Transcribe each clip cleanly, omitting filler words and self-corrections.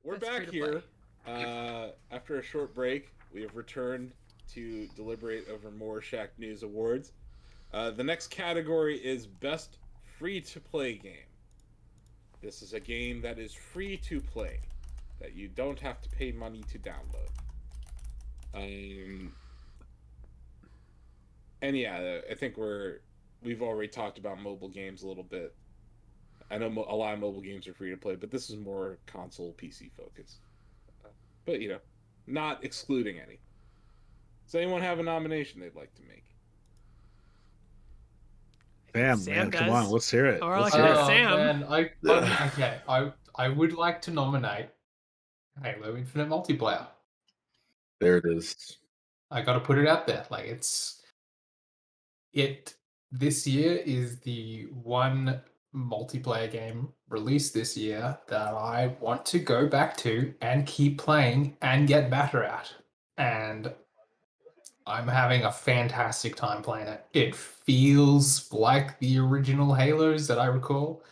We're back here. After a short break, we have returned to deliberate over more Shacknews awards. The next category is Best Free-to-Play Game. This is a game that is free to play, that you don't have to pay money to download. And yeah, I think we've already talked about mobile games a little bit. I know a lot of mobile games are free to play, but this is more console PC focused. But not excluding any. Does anyone have a nomination they'd like to make? Sam, man, come on, let's hear it. Or let's like hear it. Sam. Man, okay. I would like to nominate Halo Infinite Multiplayer. There it is. I got to put it out there. Like this year is the one multiplayer game released this year that I want to go back to and keep playing and get better at. And I'm having a fantastic time playing it. It feels like the original Halos that I recall,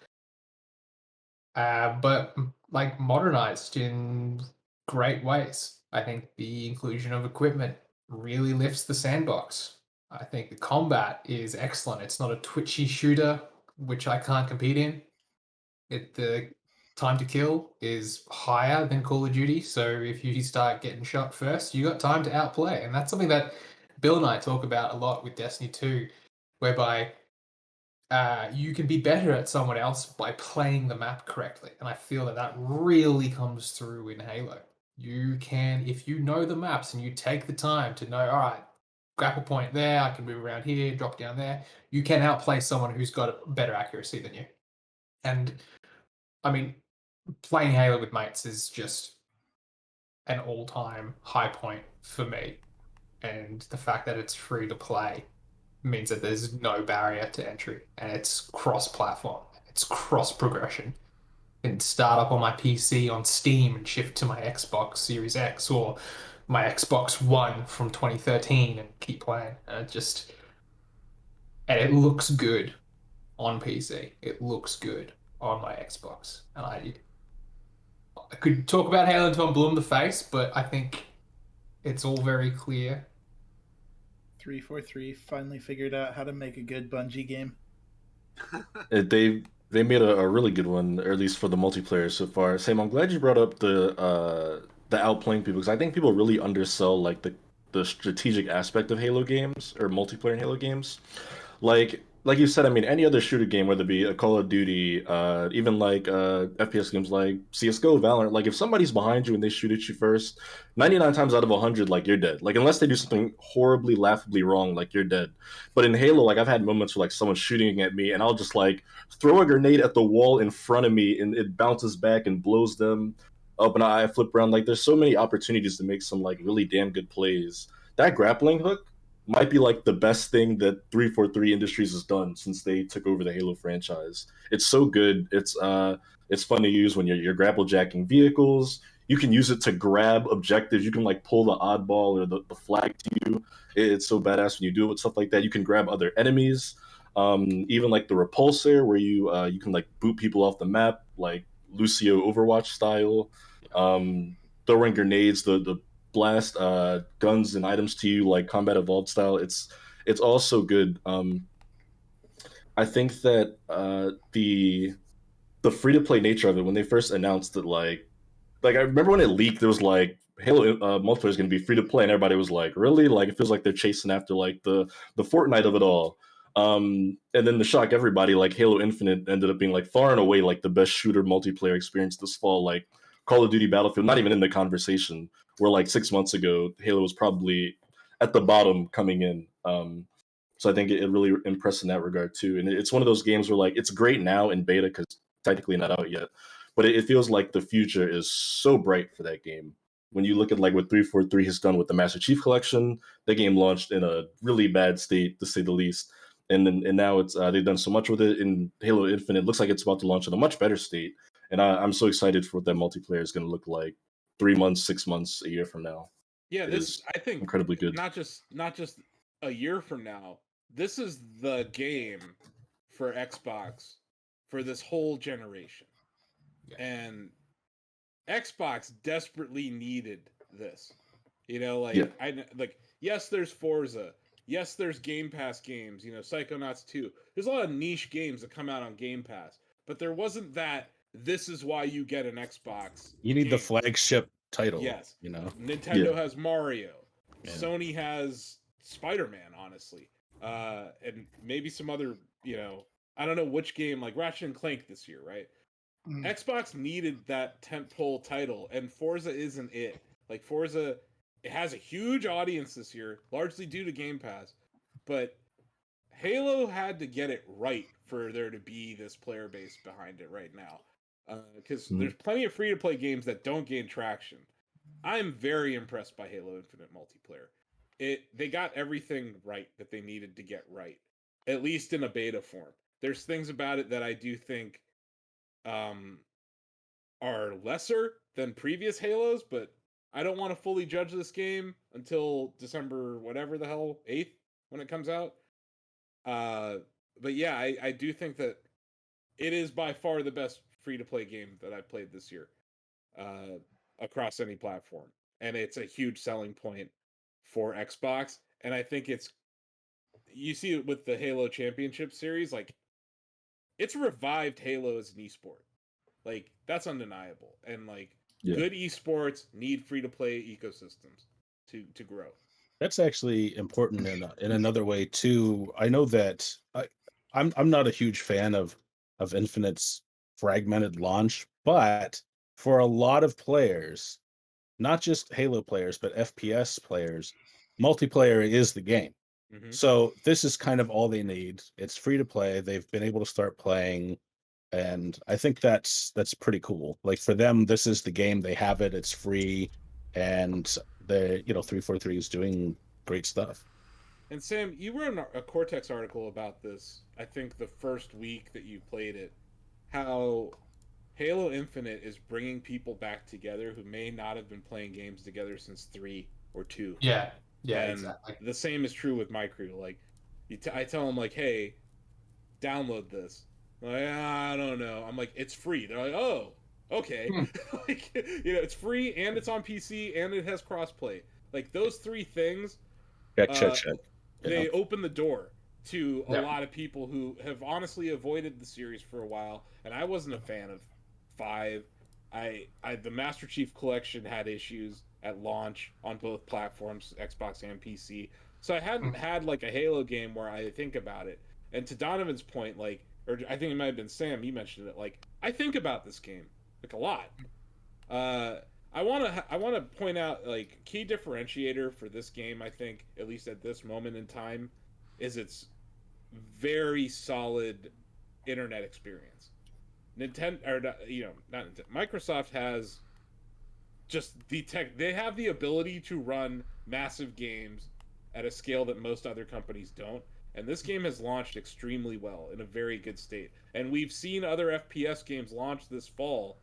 but like modernized in great ways. I think the inclusion of equipment really lifts the sandbox. I think the combat is excellent. It's not a twitchy shooter, which I can't compete in. The time to kill is higher than Call of Duty, so if you start getting shot first, you got time to outplay. And that's something that Bill and I talk about a lot with Destiny 2, whereby you can be better at someone else by playing the map correctly. And I feel that really comes through in Halo. You can, if you know the maps and you take the time to know, all right, grapple point there, I can move around here, drop down there, you can outplay someone who's got better accuracy than you. And I mean, playing Halo with mates is just an all-time high point for me. And the fact that it's free to play means that there's no barrier to entry, and it's cross-platform, it's cross-progression. I can start up on my PC on Steam and shift to my Xbox Series X or my Xbox One from 2013 and keep playing. And it looks good on PC. It looks good on my Xbox. And I could talk about Halo until I'm blue in the face, but I think it's all very clear. 343 finally figured out how to make a good Bungie game. They made a really good one, or at least for the multiplayer so far. Sam, I'm glad you brought up the outplaying people, because I think people really undersell like the strategic aspect of Halo games or multiplayer Halo games. Like you said, I mean, any other shooter game, whether it be a Call of Duty, even like FPS games like CSGO, Valorant, like if somebody's behind you and they shoot at you first, 99 times out of 100, like you're dead. Like unless they do something horribly, laughably wrong, like you're dead. But in Halo, like I've had moments where like someone's shooting at me and I'll just like throw a grenade at the wall in front of me and it bounces back and blows them up and I flip around. Like there's so many opportunities to make some like really damn good plays. That grappling hook might be like the best thing that 343 Industries has done since they took over the Halo franchise. It's so good. It's fun to use when you're grapple jacking vehicles. You can use it to grab objectives. You can like pull the oddball or the flag to you. It's so badass when you do it with stuff like that. You can grab other enemies. Even like the repulsor where you can like boot people off the map, like Lucio Overwatch style. Throwing grenades, the blast guns and items to you like Combat Evolved style. It's all so good. I think that the free to play nature of it, when they first announced it, like I remember when it leaked, there was like Halo multiplayer is going to be free to play, and everybody was like, really? Like it feels like they're chasing after like the Fortnite of it all. And then to shock everybody, like Halo Infinite ended up being like far and away like the best shooter multiplayer experience this fall. Like Call of Duty Battlefield, not even in the conversation. Where like 6 months ago, Halo was probably at the bottom coming in. So I think it really impressed in that regard too. And it's one of those games where like it's great now in beta because technically not out yet, but it feels like the future is so bright for that game. When you look at like what 343 has done with the Master Chief Collection, the game launched in a really bad state to say the least. And now it's they've done so much with it in Halo Infinite. It looks like it's about to launch in a much better state. And I'm so excited for what that multiplayer is going to look like 3 months, 6 months, a year from now. Yeah, this I think incredibly good. Not just a year from now. This is the game for Xbox for this whole generation. Yeah. And Xbox desperately needed this. You know, like Yeah. yes, there's Forza. Yes, there's Game Pass games, Psychonauts 2. There's a lot of niche games that come out on Game Pass, but there wasn't that this is why you get an Xbox. You need the game. flagship title. Yes. Yeah. Nintendo has Mario. Yeah. Sony has Spider-Man, honestly. And maybe some other, I don't know which game, like Ratchet and Clank this year, right? Xbox needed that tentpole title, and Forza isn't it. Like Forza, it has a huge audience this year, largely due to Game Pass, but Halo had to get it right for there to be this player base behind it right now. Because there's plenty of free-to-play games that don't gain traction. I'm very impressed by Halo Infinite multiplayer. They got everything right that they needed to get right, at least in a beta form. There's things about it that I do think are lesser than previous Halos, but I don't want to fully judge this game until December whatever the hell 8th when it comes out. But yeah, I do think that it is by far the best free-to-play game that I've played this year, across any platform, and it's a huge selling point for Xbox. And I think you see it with the Halo Championship Series, like it's revived Halo as an esport. Like that's undeniable, and like good esports need free-to-play ecosystems to grow. That's actually important in another way too. I know that I'm not a huge fan of Infinite's fragmented launch, but for a lot of players, not just Halo players, but FPS players, multiplayer is the game. Mm-hmm. So this is kind of all they need. It's free to play. They've been able to start playing, and I think that's pretty cool. Like for them, this is the game. They have it. It's free, and the 343 is doing great stuff. And Sam, you wrote a Cortex article about this. I think the first week that you played it, how Halo Infinite is bringing people back together who may not have been playing games together since 3 or 2. Yeah, and exactly. The same is true with my crew. Like, I tell them like, "Hey, download this." Like, I don't know. I'm like, "It's free." They're like, "Oh, okay." Like, it's free and it's on PC and it has crossplay. Like those three things. Check. They open the door to a lot of people who have honestly avoided the series for a while, and I wasn't a fan of 5. The Master Chief Collection had issues at launch on both platforms, Xbox and PC. So I hadn't had like a Halo game where I think about it. And to Donovan's point, like, or I think it might have been Sam, you mentioned it, like, I think about this game like a lot. I want to point out, like, key differentiator for this game, I think, at least at this moment in time, is its very solid internet experience. Microsoft has just the tech. They have the ability to run massive games at a scale that most other companies don't. And this game has launched extremely well, in a very good state. And we've seen other FPS games launch this fall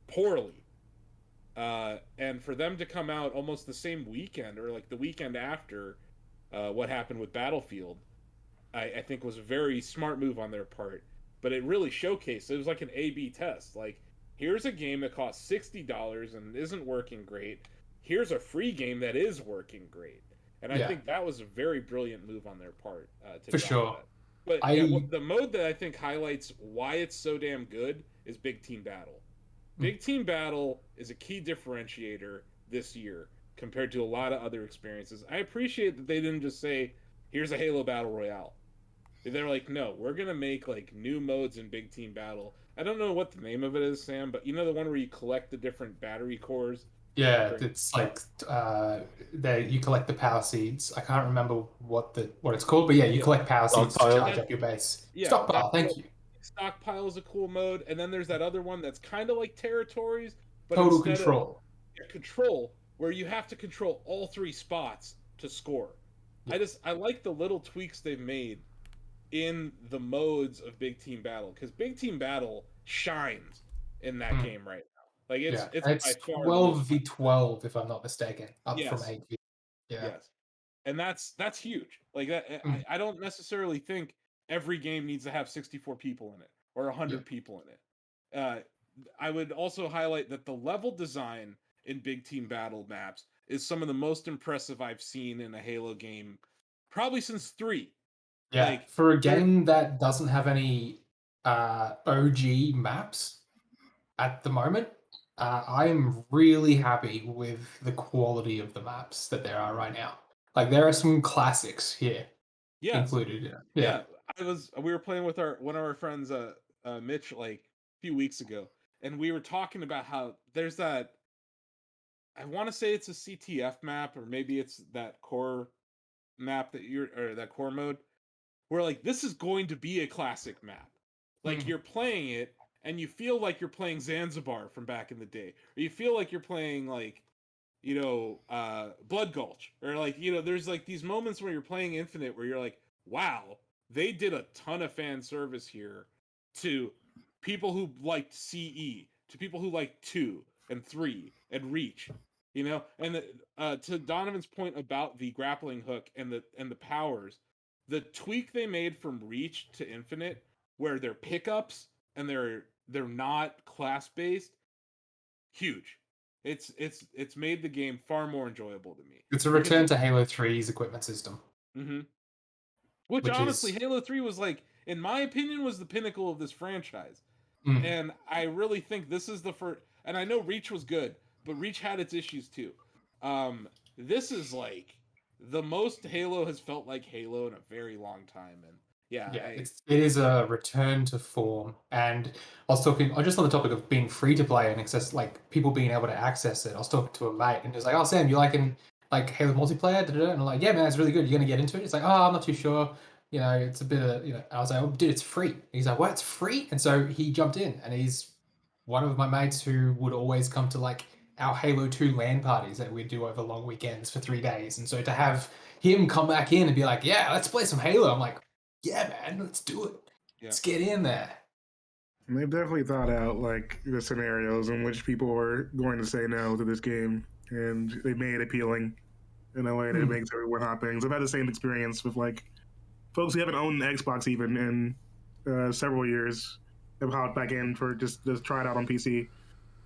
poorly. And for them to come out almost the same weekend, or like the weekend after what happened with Battlefield, I think was a very smart move on their part. But it really showcased, it was like an A/B test. Like, here's a game that costs $60 and isn't working great. Here's a free game that is working great. And I think that was a very brilliant move on their part. For sure. That. But the mode that I think highlights why it's so damn good is Big Team Battle. Big Team Battle is a key differentiator this year compared to a lot of other experiences. I appreciate that they didn't just say, here's a Halo Battle Royale. They're like, no, we're going to make like new modes in Big Team Battle. I don't know what the name of it is, Sam, but you know the one where you collect the different battery cores? Yeah, it's like you collect the power seeds. I can't remember what it's called, but yeah, you collect power seeds to charge up your base. Yeah, Stockpile, thank you. Stockpile is a cool mode, and then there's that other one that's kind of like Territories, but Total Control. Control, where you have to control all 3 spots to score. Yeah. I like the little tweaks they've made in the modes of Big Team Battle, because Big Team Battle shines in that game right now. Like it's by far 12v12 if I'm not mistaken, up from 8v. Yeah. Yes. And that's huge. Like that I don't necessarily think every game needs to have 64 people in it or 100 people in it. I would also highlight that the level design in big team battle maps is some of the most impressive I've seen in a Halo game, probably since 3. Yeah, Like, for a game that doesn't have any OG maps at the moment, I'm really happy with the quality of the maps that there are right now. Like, there are some classics here included. Yeah. We were playing with one of our friends, Mitch, like a few weeks ago, and we were talking about how there's that. I want to say it's a CTF map, or maybe it's that core map or that core mode, where like this is going to be a classic map. Like you're playing it and you feel like you're playing Zanzibar from back in the day, or you feel like you're playing like, Blood Gulch, or like, there's like these moments where you're playing Infinite where you're like, wow, they did a ton of fan service here to people who liked CE, to people who liked 2 and 3 and Reach, and to Donovan's point about the grappling hook and the powers, the tweak they made from Reach to Infinite, where they're pickups and they're not class based, huge. It's made the game far more enjoyable to me. It's a return to Halo 3's equipment system. Mm-hmm. Which honestly, Halo 3 was like, in my opinion, was the pinnacle of this franchise. And I really think this is the first. And I know Reach was good, but Reach had its issues too. This is like the most Halo has felt like Halo in a very long time, and it is a return to form. And I was talking, just on the topic of being free to play and access, like people being able to access it. I was talking to a mate, and he was like, "Oh, Sam, you liking like Halo multiplayer?" And I'm like, "Yeah, man, it's really good. You're gonna get into it?" It's like, "Oh, I'm not too sure. It's a bit of, I was like, "Oh, dude, it's free." And he's like, "What? It's free?" And so he jumped in, and he's one of my mates who would always come to like our Halo 2 LAN parties that we'd do over long weekends for 3 days. And so to have him come back in and be like, "Yeah, let's play some Halo," I'm like, "Yeah, man, let's do it. Let's get in there." And they've definitely thought out like the scenarios in which people are going to say no to this game, and they made it appealing in a way that makes everyone hop in. 'Cause I've had the same experience with like folks who haven't owned an Xbox even in several years have hopped back in for just try it out on PC,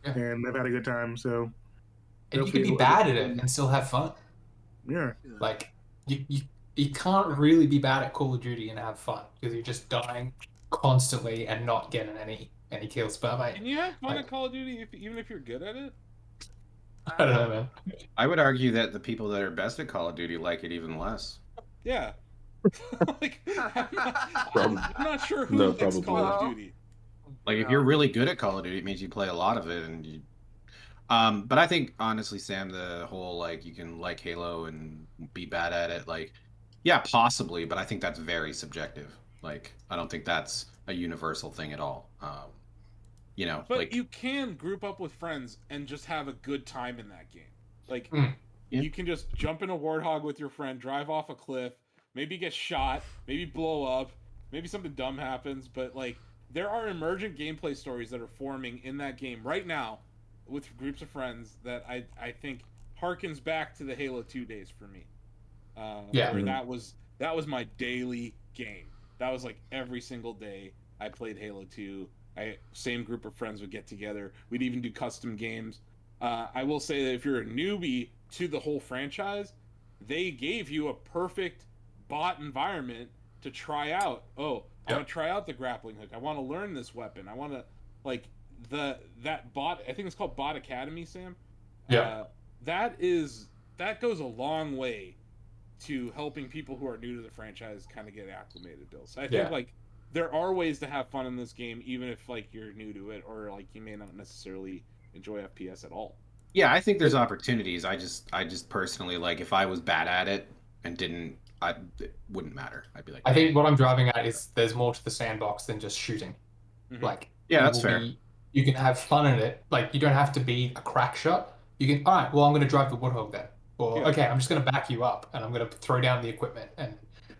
and they've had a good time. So, and you can be bad at it and still have fun. Yeah, like you can't really be bad at Call of Duty and have fun because you're just dying constantly and not getting any kills. But mate, can you have fun at Call of Duty even if you're good at it? I don't know, man. I would argue that the people that are best at Call of Duty like it even less. Yeah. Like, I'm not sure who likes Call of Duty. Like, if you're really good at Call of Duty, it means you play a lot of it, and you. But I think honestly, Sam, the whole like you can like Halo and be bad at it, like, yeah, possibly, but I think that's very subjective. Like, I don't think that's a universal thing at all. But like, you can group up with friends and just have a good time in that game. Like, you can just jump in a Warthog with your friend, drive off a cliff, maybe get shot, maybe blow up, maybe something dumb happens, but like, there are emergent gameplay stories that are forming in that game right now with groups of friends that I think harkens back to the Halo 2 days for me. Where that was my daily game. That was like every single day I played Halo 2. Same group of friends would get together. We'd even do custom games. I will say that if you're a newbie to the whole franchise, they gave you a perfect bot environment to try out. Oh, I want to try out the grappling hook. I want to learn this weapon. I want to, like, that bot. I think it's called Bot Academy, Sam. Yeah. That goes a long way to helping people who are new to the franchise kind of get acclimated, Bill. So I think like there are ways to have fun in this game, even if like you're new to it or like you may not necessarily enjoy FPS at all. Yeah, I think there's opportunities. I just personally, like, if I was bad at it and didn't, it wouldn't matter. I'd be like, I think what I'm driving at is there's more to the sandbox than just shooting. Like, yeah, that's fair. You can have fun in it. Like, you don't have to be a crack shot. You can, all right, well, I'm going to drive the Warthog then. Or, okay, I'm just going to back you up and I'm going to throw down the equipment and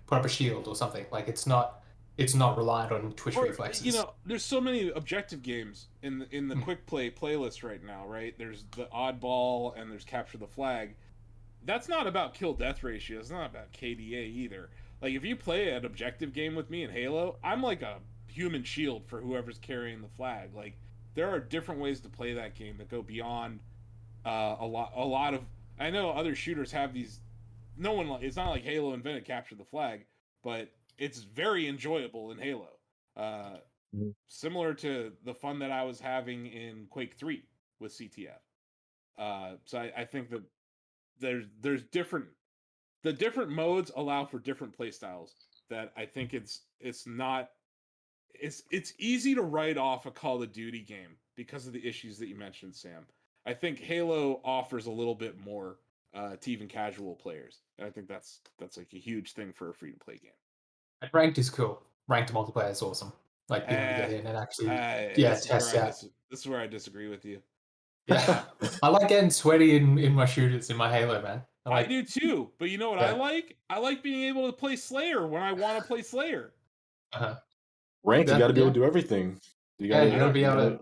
put up a shield or something. Like, it's not reliant on twitch reflexes. There's so many objective games in the quick play playlist right now, right? There's the Oddball and there's Capture the Flag. That's not about kill death ratio. It's not about KDA either. Like, if you play an objective game with me in Halo, I'm like a human shield for whoever's carrying the flag. Like, there are different ways to play that game that go beyond a lot of. I know other shooters have these. No one. It's not like Halo invented capture the flag, but it's very enjoyable in Halo. Similar to the fun that I was having in Quake 3 with CTF. So I think that there's different. The different modes allow for different play styles. That I think it's easy to write off a Call of Duty game because of the issues that you mentioned, Sam. I think Halo offers a little bit more to even casual players, and I think that's like a huge thing for a free to play game. And ranked is cool. Ranked multiplayer is awesome. Like being able to get in and actually, test out. This is where I disagree with you. Yeah, I like getting sweaty in my shooters in my Halo, man. I do too, but you know what I like? I like being able to play Slayer when I want to play Slayer. Ranked, you got to be able to do everything. You got to be able to.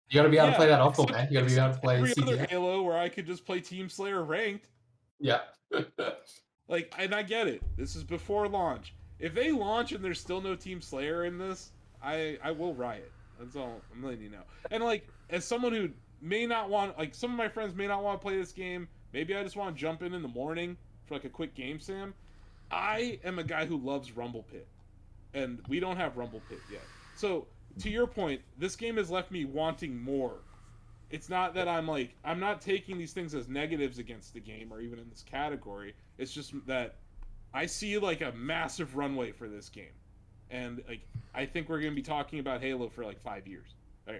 You got to be able to play that awful, man. You got to be able to play every CTF. Other Halo where I could just play Team Slayer ranked. Yeah. Like, and I get it. This is before launch. If they launch and there's still no Team Slayer in this, I will riot. That's all I'm letting you know. And like, as someone who may not want, like, some of my friends may not want to play this game. Maybe I just want to jump in the morning for like a quick game, Sam. I am a guy who loves Rumble Pit, and we don't have Rumble Pit yet. So, to your point, this game has left me wanting more. It's not that I'm not taking these things as negatives against the game or even in this category. It's just that I see like a massive runway for this game. And like, I think we're going to be talking about Halo for like 5 years.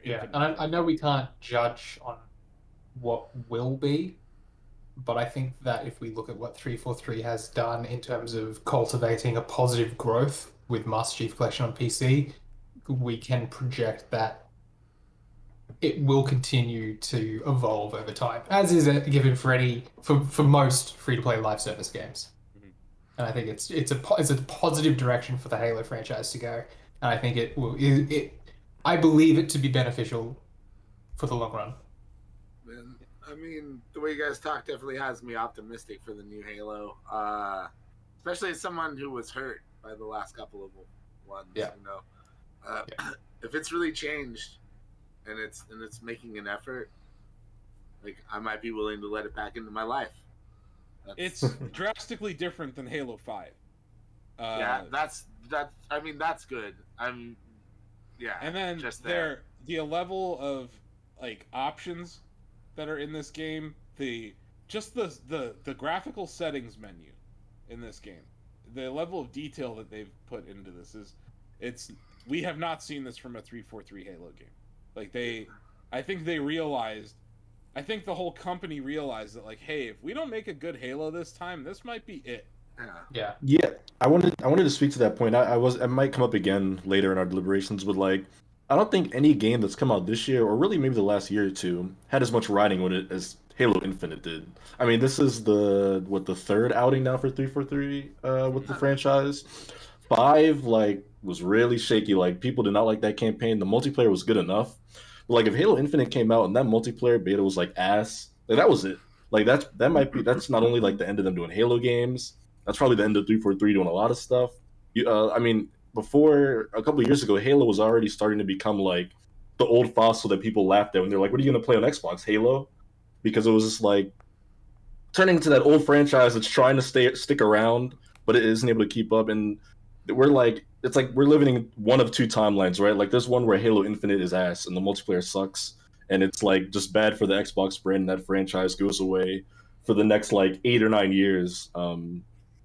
Yeah, and I know we can't judge on what will be, but I think that if we look at what 343 has done in terms of cultivating a positive growth with Master Chief Collection on PC, we can project that it will continue to evolve over time, as is a given for most free-to-play live service games. Mm-hmm. And I think it's a positive direction for the Halo franchise to go, and I think I believe it to be beneficial for the long run. I mean, the way you guys talk definitely has me optimistic for the new Halo, especially as someone who was hurt by the last couple of ones. Yeah. You know, if it's really changed and it's making an effort, like I might be willing to let it back into my life. It's drastically different than Halo 5. Yeah, that's. I mean, that's good. Yeah. And then just there, the level of like options that are in this game, the graphical settings menu in this game, the level of detail that they've put into this we have not seen this from a 343 Halo game. Like I think the whole company realized that like, hey, if we don't make a good Halo this time, this might be it. Yeah. I wanted to speak to that point. I might come up again later in our deliberations, but like, I don't think any game that's come out this year, or really maybe the last year or two, had as much riding with it as Halo Infinite did. I mean, this is the third outing now for 343 with the franchise. 5 was really shaky. Like, people did not like that campaign. The multiplayer was good enough. But like, if Halo Infinite came out and that multiplayer beta was like ass, like that was it. Like that's not only like the end of them doing Halo games. That's probably the end of 343 doing a lot of stuff. I mean, before a couple of years ago, Halo was already starting to become like the old fossil that people laughed at when they're like, "What are you going to play on Xbox? Halo?" Because it was just like turning into that old franchise that's trying to stick around, but it isn't able to keep up. And we're like, it's like we're living in one of two timelines, right? Like there's one where Halo Infinite is ass and the multiplayer sucks, and it's like just bad for the Xbox brand. And that franchise goes away for the next like 8 or 9 years.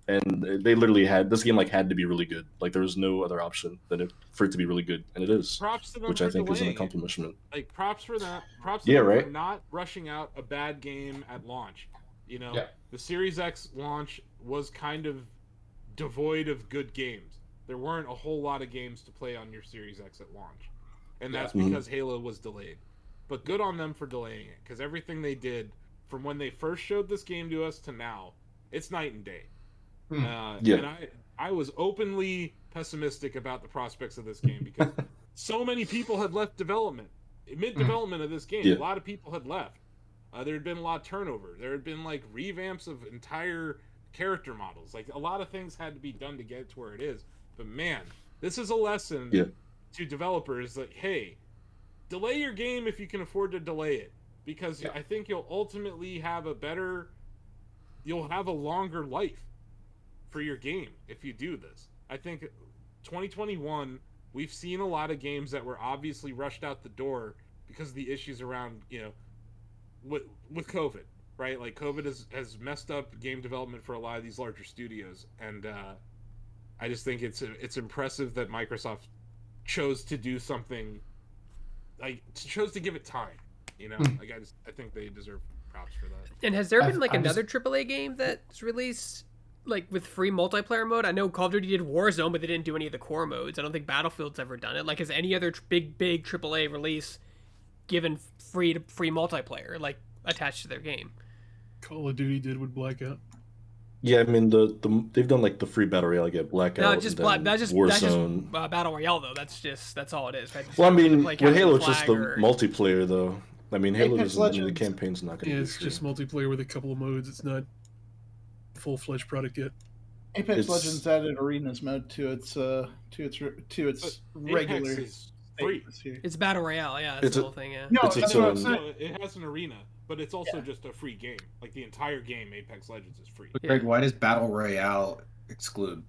And they literally this game had to be really good. Like there was no other option for it to be really good, and it is. Props to them, which I think is an accomplishment. Like props for that. Props to them for not rushing out a bad game at launch. You know, the Series X launch was kind of devoid of good games. There weren't a whole lot of games to play on your Series X at launch, and that's because Halo was delayed. But good on them for delaying it, because everything they did from when they first showed this game to us to now, it's night and day. And I was openly pessimistic about the prospects of this game because so many people had left development. Mid-development of this game, a lot of people had left. There had been a lot of turnover. There had been like revamps of entire character models. Like, a lot of things had to be done to get it to where it is. But man, this is a lesson to developers that, hey, delay your game if you can afford to delay it. Because I think you'll ultimately have you'll have a longer life for your game if you do this. I think 2021, we've seen a lot of games that were obviously rushed out the door because of the issues around, with COVID, right? Like, COVID has messed up game development for a lot of these larger studios, and I just think it's impressive that Microsoft chose to do something, like, chose to give it time. Like, I think they deserve props for that. And has there been another AAA game that's released like with free multiplayer mode? I know Call of Duty did Warzone, but they didn't do any of the core modes. I don't think Battlefield's ever done it. Like, has any other big AAA release given free multiplayer like attached to their game? Call of Duty did with Blackout. Yeah, I mean they've done like the free battle royale, like Blackout. No, just Warzone. That's just battle royale though. That's all it is. Right? Well, I mean, with Halo, it's just the multiplayer though. I mean, Halo doesn't. The campaign's not going to. Yeah, it's just multiplayer with a couple of modes. It's not a full-fledged product yet. Apex Legends added arenas mode to its regular. Apex is free. It's battle royale. Yeah, that's the whole thing. Yeah. No, it has an arena, but it's also just a free game. Like, the entire game, Apex Legends is free. But Greg, why does battle royale exclude?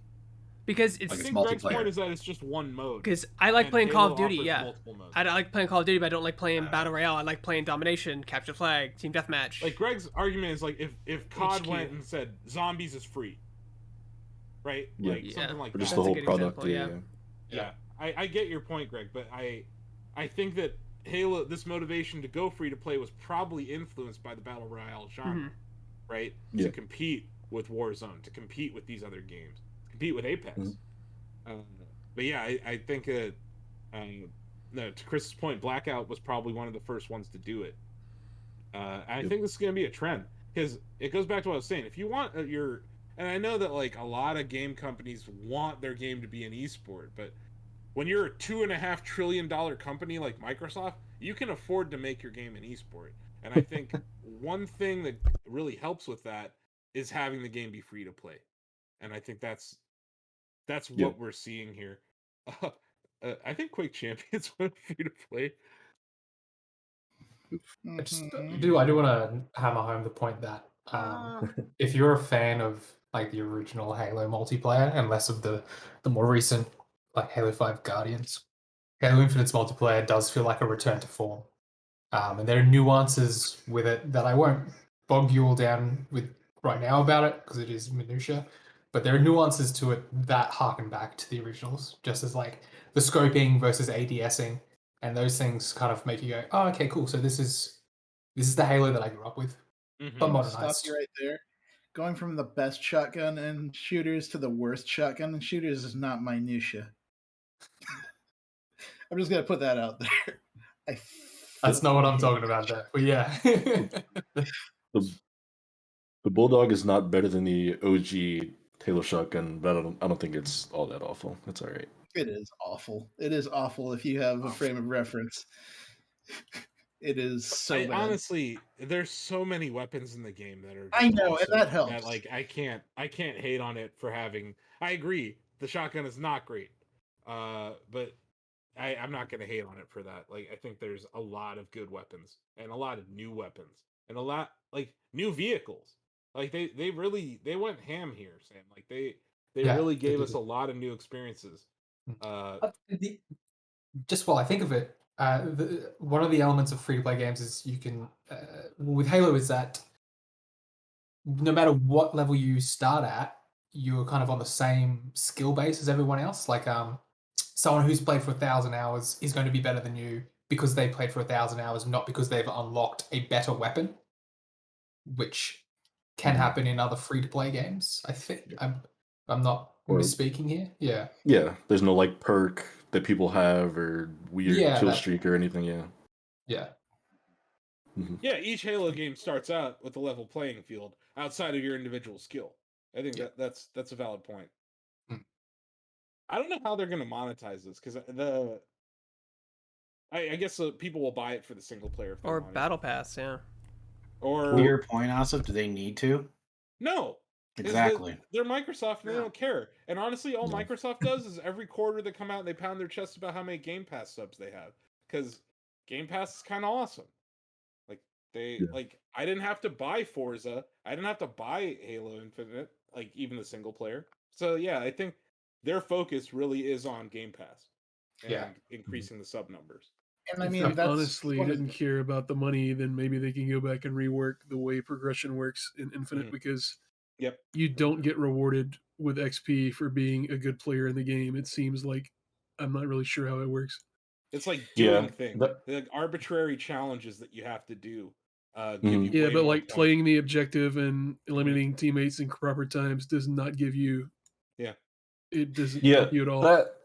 Because I think Greg's point is that it's just one mode. Because I like playing Call of Duty, I like playing Call of Duty, but I don't like playing Battle Royale. I like playing Domination, Capture Flag, Team Deathmatch. Like, Greg's argument is, like, if COD went and said Zombies is free, right? Yeah. Like, something like or that. just the whole product. Yeah. I get your point, Greg, but I think that Halo, this motivation to go free to play was probably influenced by the Battle Royale genre, right? Yeah. To compete with Warzone, to compete with these other games. Compete with Apex. But yeah, I think to Chris's point, Blackout was probably one of the first ones to do it. I think this is going to be a trend, because it goes back to what I was saying. If you want and I know that, like, a lot of game companies want their game to be an esport, but when you're a $2.5 trillion company like Microsoft, you can afford to make your game an esport. And I think one thing that really helps with that is having the game be free to play. And I think that's what we're seeing here. I think Quake Champions went free to play. I do want to hammer home the point that if you're a fan of, like, the original Halo multiplayer and less of the more recent, like, Halo 5 Guardians, Halo Infinite's multiplayer does feel like a return to form. And there are nuances with it that I won't bog you all down with right now about it, because it is minutia. But there are nuances to it that harken back to the originals, just as, like, the scoping versus ADSing, and those things kind of make you go, oh, okay, cool. So this is the Halo that I grew up with, but modernized. Stop you right there. Going from the best shotgun and shooters to the worst shotgun and shooters is not minutia. I'm just gonna put that out there. That's not what I'm talking about there, but yeah. The Bulldog is not better than the OG Halo shotgun, but I don't think it's all that awful. It's all right. It is awful. It is awful if you have a frame of reference. It is so bad. Honestly, there's so many weapons in the game that are. I know, and that helps. That, like, I can't hate on it for having. I agree, the shotgun is not great, but I'm not gonna hate on it for that. Like, I think there's a lot of good weapons and a lot of new weapons and a lot, like, new vehicles. Like, they went ham here, Sam. Like, they really gave us a lot of new experiences. Just while I think of it, one of the elements of free-to-play games is you can, with Halo, is that no matter what level you start at, you're kind of on the same skill base as everyone else. Like, someone who's played for 1,000 hours is going to be better than you because they played for 1,000 hours, not because they've unlocked a better weapon, which can happen in other free-to-play games. I think I'm not misspeaking here. Yeah. Yeah. There's no, like, perk that people have or weird kill streak or anything. Yeah. Yeah. Yeah. Each Halo game starts out with a level playing field outside of your individual skill. I think that's a valid point. I don't know how they're going to monetize this, because I guess people will buy it for the single player or Battle Pass. Yeah. Or your point, Asif, do they need to? No. Exactly. They're Microsoft and they Yeah. don't care. And honestly, all No. Microsoft does is every quarter they come out and they pound their chest about how many Game Pass subs they have. Because Game Pass is kind of awesome. Like I didn't have to buy Forza. I didn't have to buy Halo Infinite, like even the single player. So yeah, I think their focus really is on Game Pass and increasing the sub numbers. And I If mean, they that's honestly one of didn't care about the money, then maybe they can go back and rework the way progression works in Infinite Mhm. because Yep. you don't get rewarded with XP for being a good player in the game. It seems like I'm not really sure how it works. It's like Yeah, doing things, like arbitrary challenges that you have to do. Give Mhm. you Yeah, way but more like points. playing the objective and eliminating teammates in proper times does not give you. Yeah. It doesn't Yeah, help you at all. that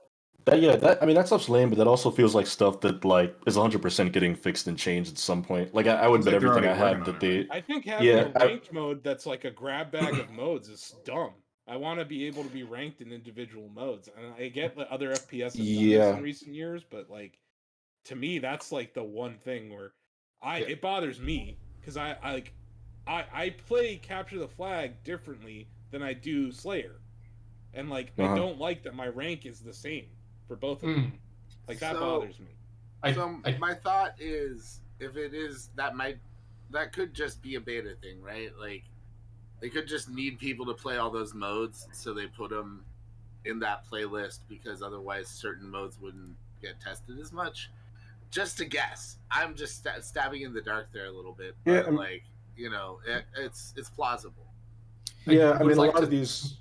I mean that stuff's lame, but that also feels like stuff that like is 100% getting fixed and changed at some point. Like I would Seems bet like they're everything I already have working that on it, they I think having yeah a ranked mode that's like a grab bag of modes is dumb. I want to be able to be ranked in individual modes, and I get that other FPS have done this Yeah. in recent years, but like to me, that's like the one thing where Yeah. it bothers me because I play Capture the Flag differently than I do Slayer, and like I Uh-huh. don't like that my rank is the same for both of them. Like that So- bothers me. So my thought is, if it is that could just be a beta thing, right? Like they could just need people to play all those modes, so they put them in that playlist because otherwise certain modes wouldn't get tested as much. Just to guess, I'm just stabbing in the dark there a little bit, but Yeah, I'm- like it's plausible. Yeah, I would mean, a like lot to- of these.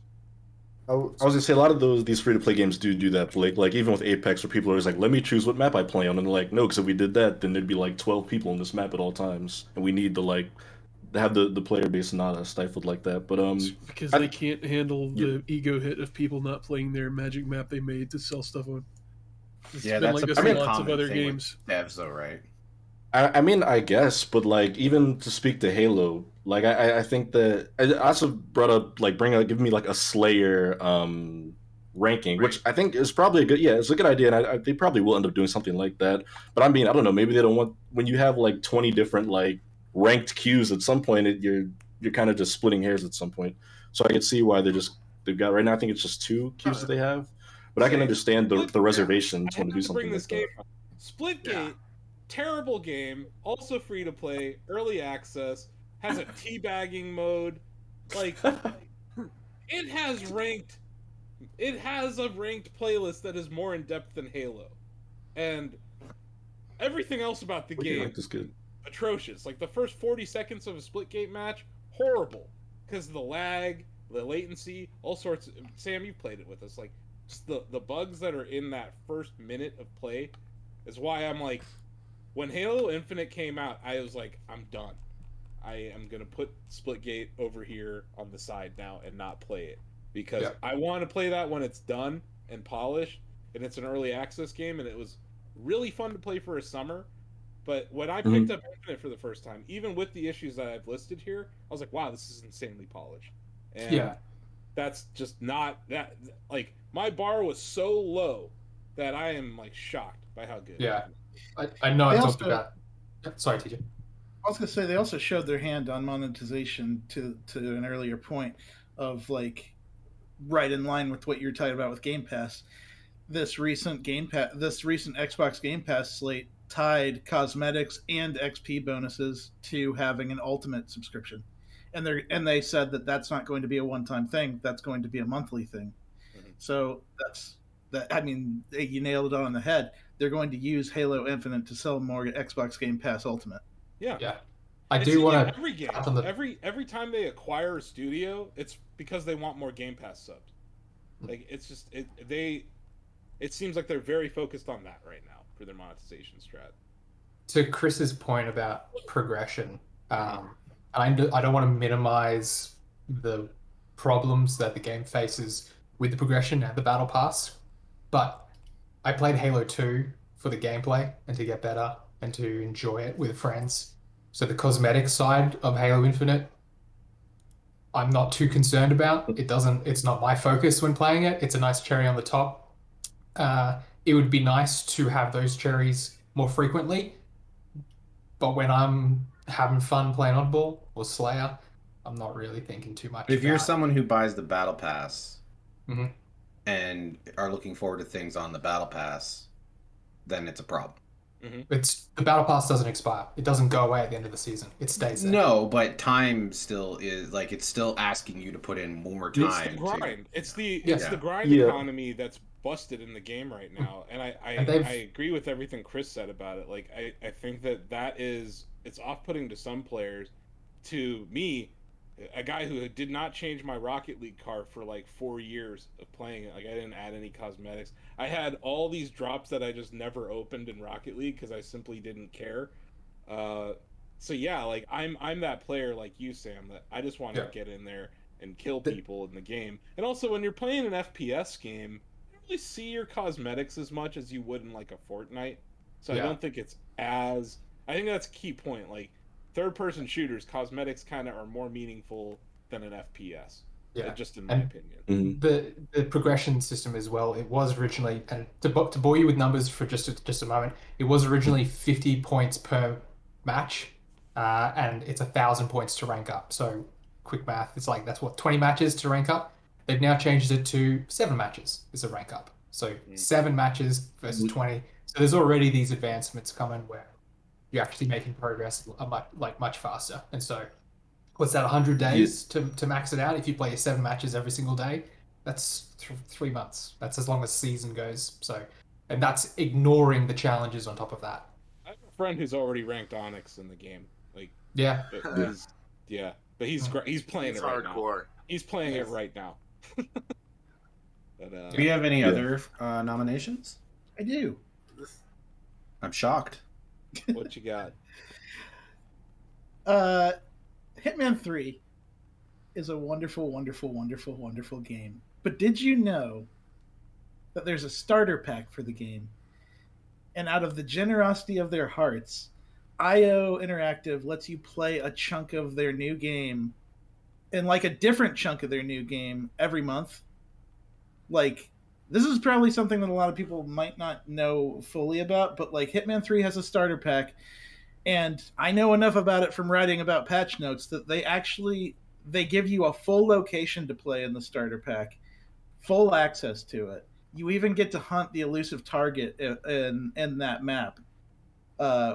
I was gonna say a lot of these free to play games do that. Blake. Like even with Apex, where people are always like, "Let me choose what map I play on," and they're like, "No, because if we did that, then there'd be like 12 people on this map at all times, and we need to like have the player base not stifled like that." But Because I- they can't handle the ego hit of people not playing their magic map they made to sell stuff on. It's Yeah, been that's like a this pretty in lots of common other thing with games. devs, though, right? I mean, I guess, but like even to speak to Halo, like I think that I also brought up like give me like a Slayer ranking, which I think is probably a good it's a good idea, and they probably will end up doing something like that. But I mean, I don't know, maybe they don't want when you have like 20 different like ranked queues at some point, you're kind of just splitting hairs at some point. So I can see why they've got right now. I think it's just 2 queues that they have, but I can understand the reservations I when to had do to something bring like this game that. up. Splitgate, terrible game, also free to play, early access, has a teabagging mode. Like it has a ranked playlist that is more in depth than Halo. And everything else about the game is good. atrocious. Like the first 40 seconds of a Splitgate match, horrible. Because of the lag, the latency, all sorts of... Sam, you've played it with us. Like, just the bugs that are in that first minute of play is why I'm like... When Halo Infinite came out, I was like, I'm done. I am going to put Splitgate over here on the side now and not play it. Because I want to play that when it's done and polished, and it's an early access game, and it was really fun to play for a summer. But when I picked up Infinite for the first time, even with the issues that I've listed here, I was like, wow, this is insanely polished. And that's just not that... Like, my bar was so low that I am, like, shocked by how good it is. I know They I talked also- about... Sorry, TJ. I was gonna say they also showed their hand on monetization to an earlier point of like right in line with what you're talking about with Game Pass. This recent Xbox Game Pass slate tied cosmetics and XP bonuses to having an ultimate subscription, and they said that that's not going to be a one-time thing. That's going to be a monthly thing. Mhm. So I mean, you nailed it on the head. They're going to use Halo Infinite to sell more Xbox Game Pass Ultimate. Yeah. I It's do in want to... every game. Every time they acquire a studio, it's because they want more Game Pass subs. Like it's just it seems like they're very focused on that right now for their monetization strat. To Chris's point about progression, I don't want to minimize the problems that the game faces with the progression and the battle pass, but I played Halo 2 for the gameplay and to get better and to enjoy it with friends. So the cosmetic side of Halo Infinite, I'm not too concerned about. It's not my focus when playing it. It's a nice cherry on the top. It would be nice to have those cherries more frequently, but when I'm having fun playing Oddball or Slayer, I'm not really thinking too much. If you're about. someone who buys the battle pass Mhm. and are looking forward to things on the battle pass, then it's a problem. It's the battle pass doesn't expire. It doesn't go away at the end of the season. It stays there. No, but time still is like it's still asking you to put in more It's the time. grind. It's the Yeah. grind Yeah. economy that's busted in the game right now, and I agree with everything Chris said about it. Like I think that is it's off-putting to some players. To me, a guy who did not change my Rocket League card for like 4 years of playing it, like I didn't add any cosmetics. I had all these drops that I just never opened in Rocket League because I simply didn't care. So yeah, like I'm that player like you, Sam, that I just want to get in there and kill people in the game. And also, when you're playing an FPS game, you don't really see your cosmetics as much as you would in like a Fortnite. So I don't think it's as. I think that's a key point. Like third-person shooters, cosmetics kind of are more meaningful than an FPS. Yeah, just in my opinion. The progression system as well. It was originally, and to bore you with numbers for just a moment, it was originally 50 points per match, and it's 1,000 points to rank up. So quick math, it's like that's what 20 matches to rank up. They've now changed it to 7 matches is a rank up. So 7 matches versus 20. So there's already these advancements coming where you're actually making progress much faster. And so what's that, 100 days to max it out? If you play 7 matches every single day, that's 3 months. That's as long as season goes. So, and that's ignoring the challenges on top of that. I have a friend who's already ranked Onyx in the game. Like but he's playing it right hardcore. now. He's playing it right now. But, do we have any other nominations? I do. I'm shocked. What you got? Hitman 3 is a wonderful, wonderful, wonderful, wonderful game. But did you know that there's a starter pack for the game? And out of the generosity of their hearts, IO Interactive lets you play a chunk of their new game and like a different chunk of their new game every month. Like, this is probably something that a lot of people might not know fully about, but like Hitman 3 has a starter pack, and I know enough about it from writing about patch notes that they give you a full location to play in the starter pack, full access to it. You even get to hunt the elusive target in that map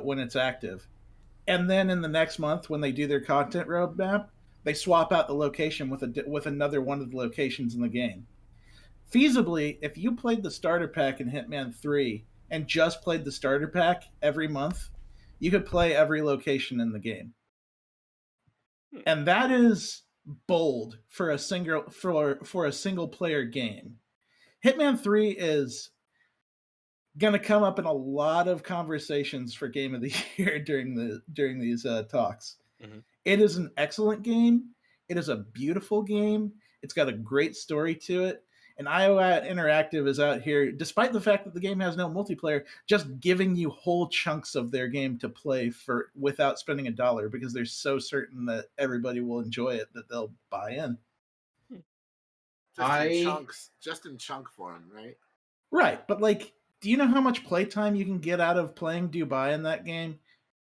when it's active. And then in the next month, when they do their content roadmap, they swap out the location with another one of the locations in the game. Feasibly, if you played the starter pack in Hitman 3 and just played the starter pack every month, you could play every location in the game. And that is bold for a single player game. Hitman 3 is going to come up in a lot of conversations for Game of the Year during these talks. It is an excellent game. It is a beautiful game. It's got a great story to it. And IO Interactive is out here, despite the fact that the game has no multiplayer, just giving you whole chunks of their game to play without spending $1 because they're so certain that everybody will enjoy it that they'll buy in. Just in chunk form, right? Right, but like, do you know how much playtime you can get out of playing Dubai in that game?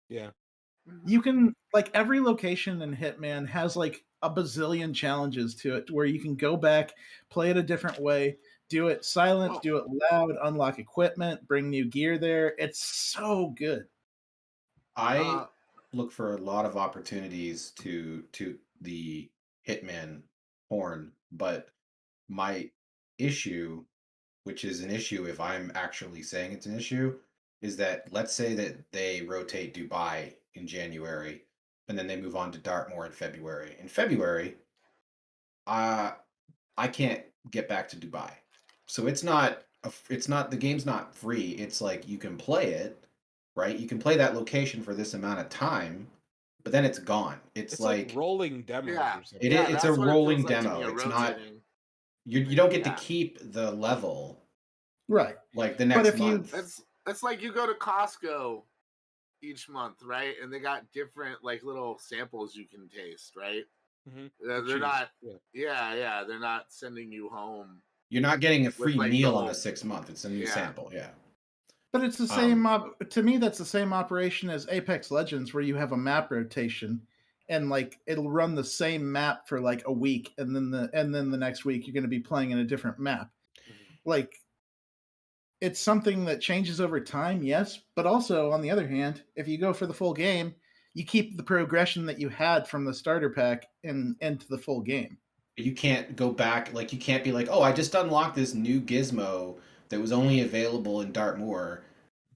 Yeah. You can, like, every location in Hitman has like a bazillion challenges to it where you can go back, play it a different way, do it silent, do it loud, unlock equipment, bring new gear there. It's so good. I look for a lot of opportunities to the Hitman horn, but my issue, which is an issue if I'm actually saying it's an issue, is that let's say that they rotate Dubai in January and then they move on to Dartmoor in February. In February, I can't get back to Dubai. So it's not the game's not free. It's like you can play it, right? You can play that location for this amount of time, but then it's gone. It's like rolling demos or something. It's a rolling demo. It's not you don't get to keep the level. Right. Like the next month. It's like you go to Costco each month, right? And they got different like little samples you can taste, right? They're not they're not sending you home. You're not getting a free meal on the 6th month. It's a new sample, But it's the same to me that's the same operation as Apex Legends, where you have a map rotation and like it'll run the same map for like a week, and then the next week you're going to be playing in a different map. Like, it's something that changes over time, yes, but also on the other hand, if you go for the full game, you keep the progression that you had from the starter pack into the full game. You can't go back, like you can't be like, oh, I just unlocked this new gizmo that was only available in Dartmoor,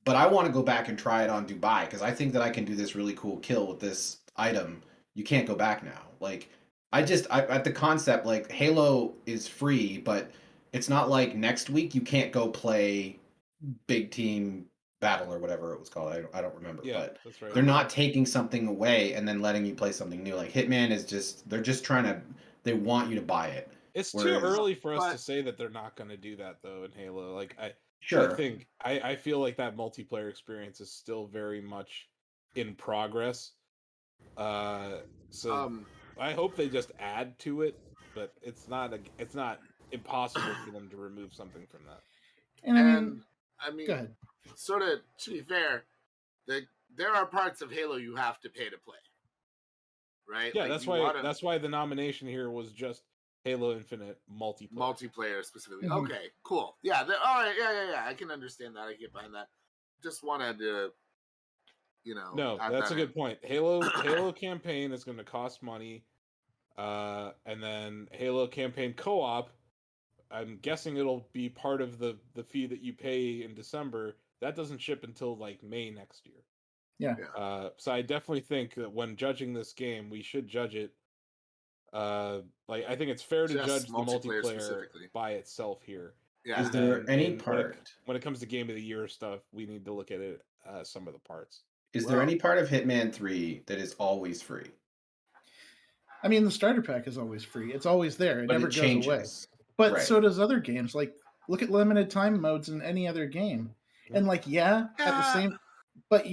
but I want to go back and try it on Dubai because I think that I can do this really cool kill with this item. You can't go back now. Like, I at the concept, like, Halo is free, but it's not like next week you can't go play Big Team Battle or whatever it was called. I don't remember. Yeah, but that's right. they're not taking something away and then letting you play something new. Like Hitman is just, they're just trying to, they want you to buy it. It's Whereas- too early for us to say that they're not going to do that though in Halo. Like I Sure. think I feel like that multiplayer experience is still very much in progress. So I hope they just add to it, but it's not impossible for them to remove something from that. And I mean, go ahead. Sort of, to be fair, there are parts of Halo you have to pay to play, right? Yeah, Like, that's why the nomination here was just Halo Infinite multiplayer. Multiplayer specifically. Mhm. Okay, cool. Yeah, all right. Yeah. I can understand that. I get behind that. Just wanted to, No, add that's that a good point. Halo campaign is going to cost money, and then Halo campaign co-op. I'm guessing it'll be part of the fee that you pay in December. That doesn't ship until like May next year. Yeah. So I definitely think that when judging this game, we should judge it. Like I think it's fair to Just judge the multiplayer multiplayer specifically. by itself here. Yeah. Is there And- any and part? when it comes to game of the year stuff, we need to look at it some of the parts. Is there any part of Hitman 3 that is always free? I mean, the starter pack is always free. It's always there. It But never it goes away. changes. But Right. so does other games. Like, look at limited time modes in any other game. And like, at the same, but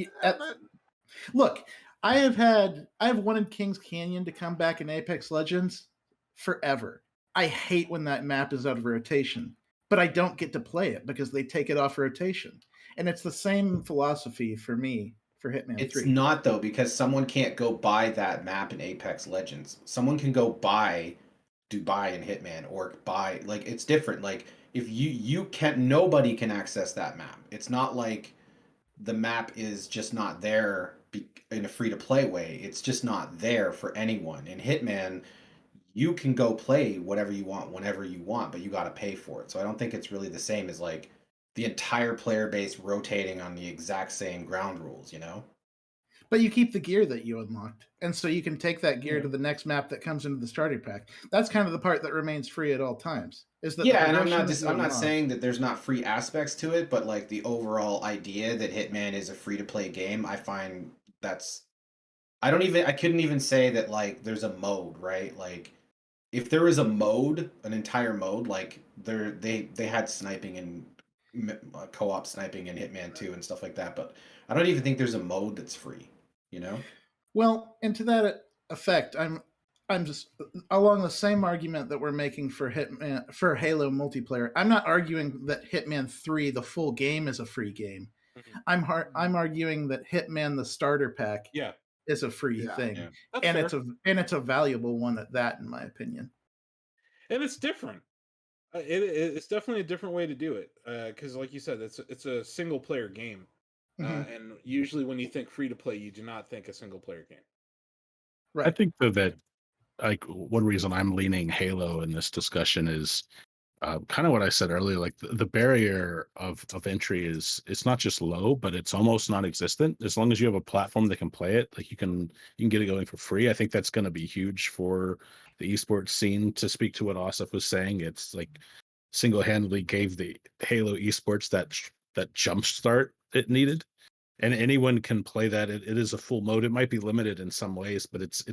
look, I have wanted King's Canyon to come back in Apex Legends forever. I hate when that map is out of rotation, but I don't get to play it because they take it off rotation. And it's the same philosophy for me for Hitman It's 3. not though, because someone can't go buy that map in Apex Legends. Someone can go buy Dubai in Hitman or buy, like, it's different. Like, if you can't, nobody can access that map. It's not like the map is just not there in a free to play way. It's just not there for anyone. In Hitman, you can go play whatever you want whenever you want, but you got to pay for it. So I don't think it's really the same as like the entire player base rotating on the exact same ground rules, you know? But you keep the gear that you unlocked. And so you can take that gear Yeah. to the next map that comes into the starter pack. That's kind of the part that remains free at all times. Is that Yeah, and I'm progression not that you saying that there's not free aspects to it, but like the overall idea that Hitman is a free to play game, I find I couldn't even say that like there's a mode, right? Like if there was a mode, an entire mode, like they had sniping and co-op sniping in Hitman 2 and stuff like that, but I don't even think there's a mode that's free, you know? Well, and to that effect, I'm just along the same argument that we're making for Halo multiplayer. I'm not arguing that Hitman 3, the full game, is a free game. Mhm. I'm arguing that Hitman, the starter pack, Yeah, is a free Yeah. thing, Yeah. that's and fair. it's a valuable one at that, in my opinion. And it's different. It's definitely a different way to do it because, like you said, it's a single player game, Mhm. and usually when you think free to play, you do not think a single player game. I Right. think that like one reason I'm leaning Halo in this discussion is kind of what I said earlier. Like the barrier of entry it's not just low, but it's almost non-existent. As long as you have a platform that can play it, like you can get it going for free. I think that's going to be huge for the esports scene. To speak to what Asif was saying, it's like single-handedly gave the Halo esports that jump start it needed. And anyone can play that. It is a full mode. It might be limited in some ways, but it's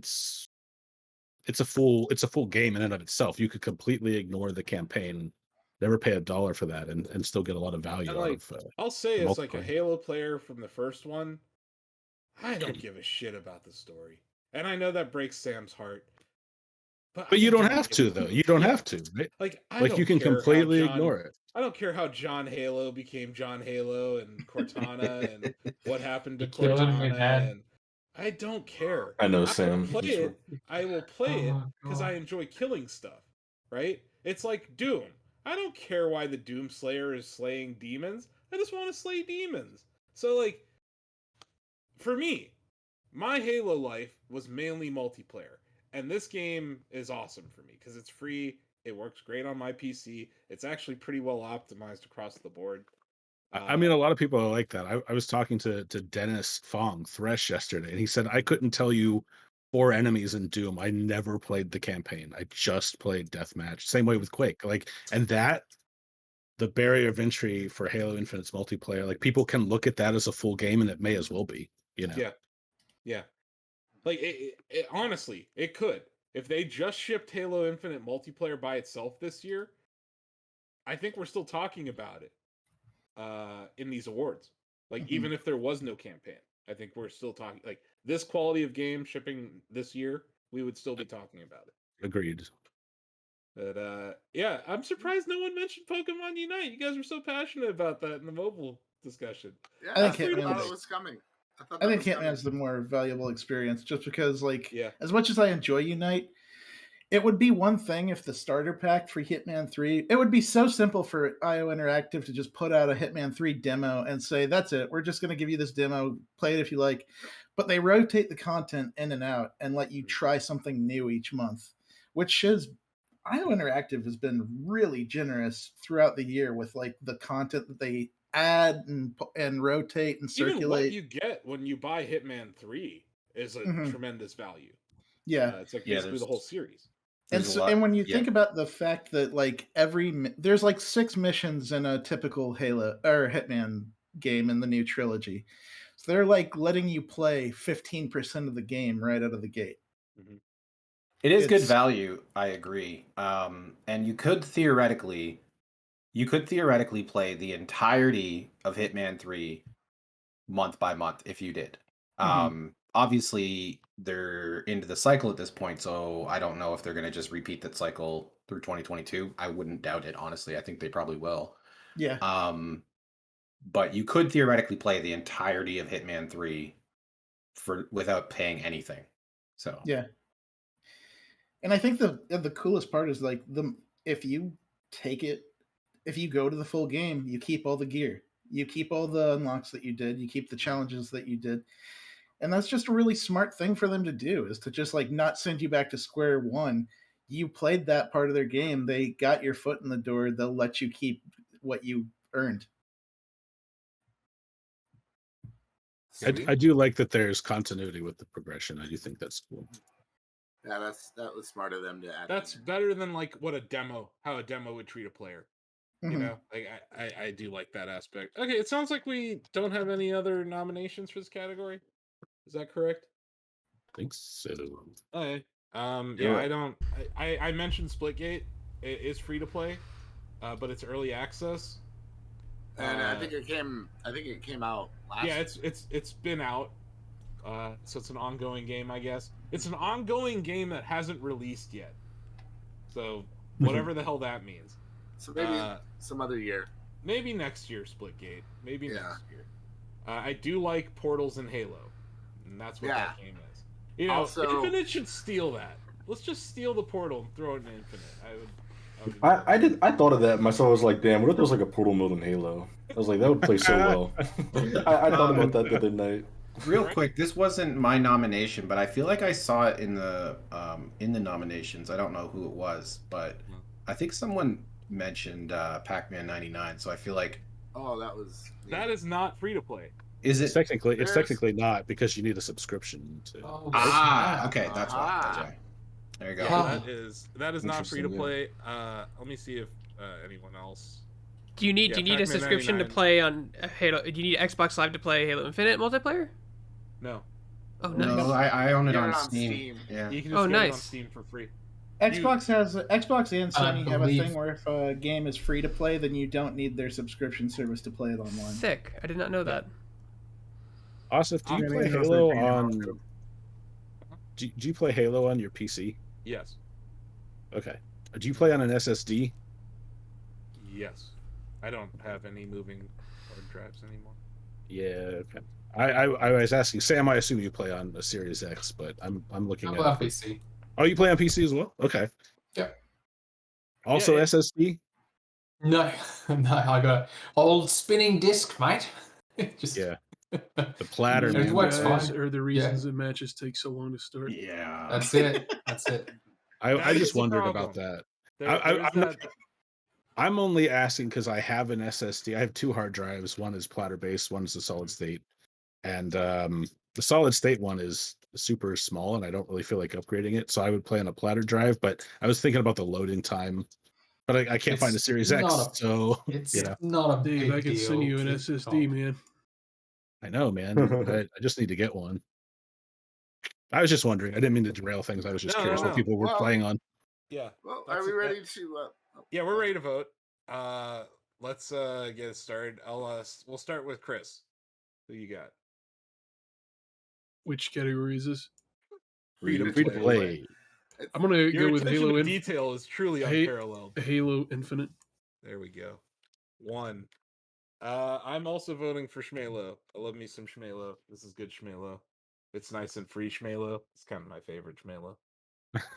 a full game in and of itself. You could completely ignore the campaign, never pay $1 for that, and still get a lot of value And out like, of. I'll say, the as like a multiplayer. Halo player from the first one, I don't give a shit about the story, and I know that breaks Sam's heart. But I you don't don't have give to a- though. You don't Yeah. have to. Right? Like I Like don't you can care how completely John- ignore it. I don't care how John Halo became John Halo and Cortana and what happened to You killed him in Cortana hand. and I don't care. I know, I Sam. will play it. I will play it Oh, because God. I enjoy killing stuff. Right? It's like Doom. I don't care why the Doom Slayer is slaying demons. I just want to slay demons. So like, for me, my Halo life was mainly multiplayer, and this game is awesome for me because it's free. It works great on my PC. It's actually pretty well optimized across the board. I mean, a lot of people are like that. I was talking to Dennis Fong Thresh yesterday, and he said I couldn't tell you 4 enemies in Doom. I never played the campaign. I just played deathmatch. Same way with Quake. Like, and that the barrier of entry for Halo Infinite's multiplayer, like people can look at that as a full game, and it may as well be. You know. Yeah. Like it honestly, it could. If they just shipped Halo Infinite multiplayer by itself this year, I think we're still talking about it in these awards. Like even if there was no campaign, I think we're still talking like this quality of game shipping this year, we would still be talking about it. Agreed. But yeah, I'm surprised no one mentioned Pokemon Unite. You guys were so passionate about that in the mobile discussion. Yeah, I think I thought Hitman's- it was coming. I think Hitman's the more valuable experience, just because, like, Yeah. as much as I enjoy Unite, it would be one thing if the starter pack for Hitman 3, it would be so simple for IO Interactive to just put out a Hitman 3 demo and say, that's it, we're just going to give you this demo, play it if you like. But they rotate the content in and out and let you try something new each month, which shows IO Interactive has been really generous throughout the year with like the content that they add and rotate and circulate. Even what you get when you buy Hitman 3 is a tremendous value. Yeah. It's like basically the whole series. And when you think about the fact that like there's like 6 missions in a typical Halo or Hitman game in the new trilogy. So they're like letting you play 15% of the game right out of the gate. It is good value, I agree. And you could theoretically play the entirety of Hitman 3 month by month if you did. Obviously, they're into the cycle at this point, so I don't know if they're going to just repeat that cycle through 2022. I wouldn't doubt it, honestly. I think they probably will. Yeah. But you could theoretically play the entirety of Hitman 3 without paying anything. So yeah. And I think the coolest part is like if you go to the full game, you keep all the gear, you keep all the unlocks that you did, you keep the challenges that you did. And that's just a really smart thing for them to do, is to just like not send you back to square one. You played that part of their game. They got your foot in the door. They'll let you keep what you earned. I do like that there's continuity with the progression. I do think that's cool. Yeah, that was smart of them to add. That's better than like how a demo would treat a player. You know, like I do like that aspect. Okay, it sounds like we don't have any other nominations for this category. Is that correct? I think so. Okay. I mentioned Splitgate. It is free to play, but it's early access. And I think it came out last. Yeah, it's been out. So it's an ongoing game, I guess. It's an ongoing game that hasn't released yet. So whatever the hell that means. So maybe some other year. Maybe next year, Splitgate. Maybe next year. I do like Portals and Halo. And that's what that game is. You know, Also, Infinite should steal that. Let's just steal the Portal and throw it in Infinite. I thought of that myself. I was like, damn, what if there's like a Portal mode in Halo? I was like, that would play so well. I thought about that the other night. Real quick, this wasn't my nomination, but I feel like I saw it in the nominations. I don't know who it was, but I think someone mentioned Pac-Man 99. So I feel like that is not free to play. Is it technically? It's technically not, because you need a subscription to. Okay, that's why. Okay. There you go. Yeah, that is not free to play. Let me see if anyone else. Do you need a subscription 99. to play on Halo? Do you need Xbox Live to play Halo Infinite multiplayer? No. Oh, nice. No, I own it on Steam. Yeah. You can just get it on Steam for free. Xbox and Sony have a thing where if a game is free to play, then you don't need their subscription service to play it online. Sick. I did not know that. Asif, do you play Halo on? Do you play Halo on your PC? Yes. Okay. Do you play on an SSD? Yes. I don't have any moving hard drives anymore. Yeah. Okay. I was asking Sam. I assume you play on a Series X, but I'm looking I'm at on PC. Oh, you play on PC as well? Okay. Yep. Also Yeah, SSD? No, no, I got old spinning disc, mate. Just Yeah. The platter, It You man. works guys fine. are the reasons that matches take so long to start. Yeah. that's it. That's it. I That just is the wondered about problem. that. I'm only asking because I have an SSD. I have 2 hard drives. One is platter based, one is a solid state. And the solid state one is super small, and I don't really feel like upgrading it. So I would play on a platter drive, but I was thinking about the loading time. But I can't find a It's Series X, not a- so It's you know. not a Dave, big I can deal. send you an to SSD, call. man. I know, man. I just need to get one. I was just wondering. I didn't mean to derail things. I was just curious what people were Well, playing on. Yeah. Well, are we ready to? Yeah, we're ready to vote. Let's get it started. We'll start with Chris. Who you got? Which category is this? Free to play. I'm gonna Your go with attention Halo to detail is truly unparalleled. Halo Infinite. There we go. 1. I'm also voting for Shmelo. I love me some Shmelo. This is good Shmelo. It's nice and free Shmelo. It's kind of my favorite Shmelo.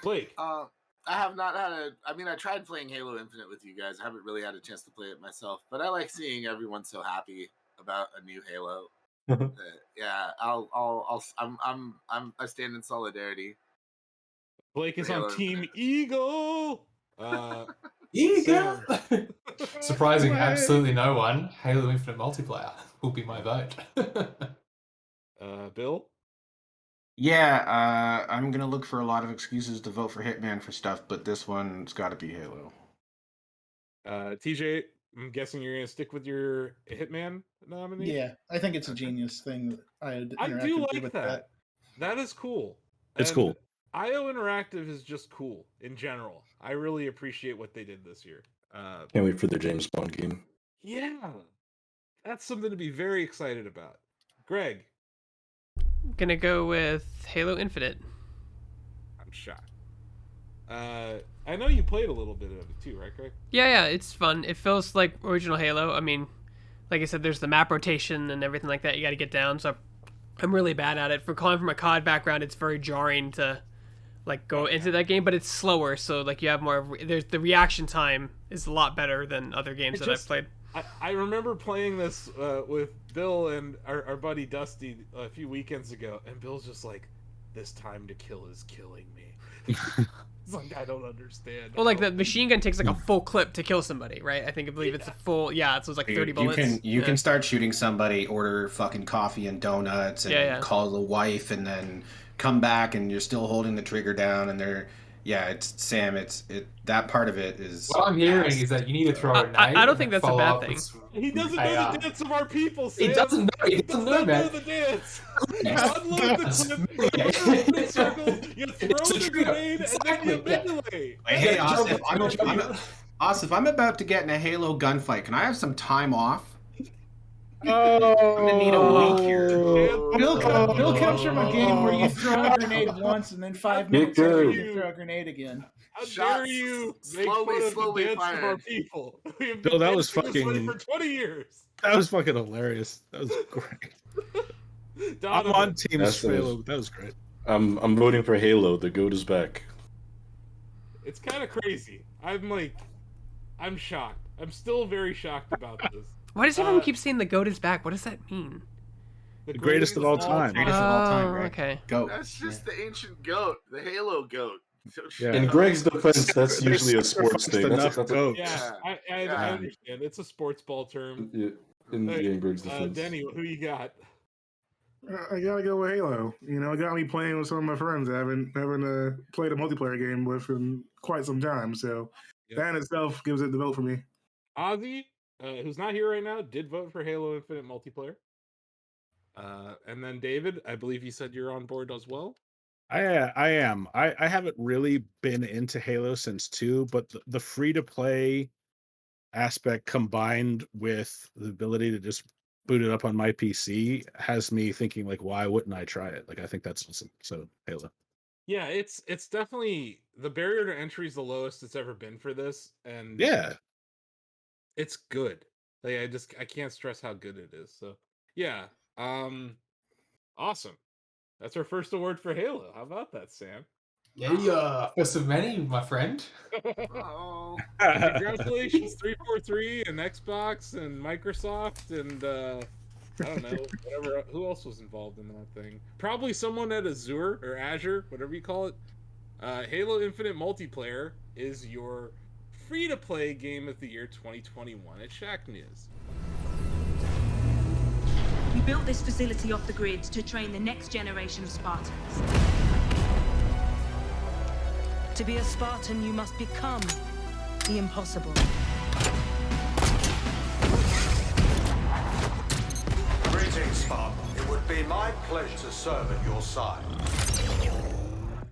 Blake. I have not had I tried playing Halo Infinite with you guys. I haven't really had a chance to play it myself, but I like seeing everyone so happy about a new Halo. Yeah, I stand in solidarity. Blake is on Halo Team Infinite. Eagle. Eagle. Surprising Way. absolutely no one. Halo Infinite multiplayer will be my vote. Bill. Yeah, I'm gonna look for a lot of excuses to vote for Hitman for stuff, but this one's got to be Halo. TJ, I'm guessing you're gonna stick with your Hitman nominee. Yeah, I think it's a genius thing that I do like that. That is cool. It's And cool. IO Interactive is just cool in general. I really appreciate what they did this year. Can't wait for the James Bond game. Yeah, that's something to be very excited about. Greg. Gonna go with Halo Infinite. I'm shocked. I know you played a little bit of it too, right, Greg? Yeah, it's fun. It feels like original Halo. I mean, like I said, there's the map rotation and everything like that you got to get down. So I'm really bad at it. For calling from a COD background, it's very jarring to like go into that game, but it's slower. So like you have more. There's the reaction time is a lot better than other games that I've played. I remember playing this with Bill and our buddy Dusty a few weekends ago, and Bill's just like, "This time to kill is killing me." It's like, I don't understand. Well, like the machine gun takes like a full clip to kill somebody, right? I believe it's a full. Yeah, so it's like 30 bullets. You can start shooting somebody, order fucking coffee and donuts, and call the wife, and then come back, and you're still holding the trigger down, and they're. Yeah, it's Sam. That part of it is. What I'm hearing is that you need to throw a knife. I don't think that's a bad thing. He doesn't know the dance of our people. Sam. He doesn't know. He doesn't know, man. The dance. You unload the clip. You the circle. You throw the grenade, and then you manipulate. Hey, Asif, I'm about to get in a Halo gunfight. Can I have some time off? Oh, I'm gonna need a week here. Bill comes from a game where you throw a grenade once and then 5 minutes later you throw a grenade again. How dare you make fun of the dance of our people? Bill, that was fucking for 20 years. That was fucking hilarious. That was great. I'm on Team Halo. That was great. I'm voting for Halo. The GOAT is back. It's kind of crazy. I'm shocked. I'm still very shocked about this. Why does everyone keep saying the GOAT is back? What does that mean? The greatest of all time. Greatest of all time, right? Okay. GOAT. That's just the ancient goat, the Halo goat. Yeah. In Greg's defense, that's usually a sports thing. That's yeah, I understand. It's a sports ball term. In Greg's defense. Denny, who you got? I gotta go with Halo. You know, it got me playing with some of my friends I haven't played a multiplayer game with in quite some time. So that in itself gives it the vote for me. Ozzy, who's not here right now, did vote for Halo Infinite multiplayer. And then David, I believe you said you're on board as well. I am. I haven't really been into Halo since 2, but the free to play aspect combined with the ability to just boot it up on my PC has me thinking like, why wouldn't I try it? Like, I think that's awesome. So Halo. Yeah, it's definitely the barrier to entry is the lowest it's ever been for this, and yeah, it's good. Like I can't stress how good it is. So yeah, Awesome. That's our first award for Halo. How about that, Sam? Yeah, first of many, my friend. Oh, Congratulations, 343 and Xbox and Microsoft and I don't know, whatever. Who else was involved in that thing? Probably someone at Azure or Azure, whatever you call it. Halo Infinite Multiplayer is your free-to-play game of the year 2021 at Shacknews. We built this facility off the grid to train the next generation of Spartans. To be a Spartan, you must become the impossible. Greetings, Spartan. It would be my pleasure to serve at your side.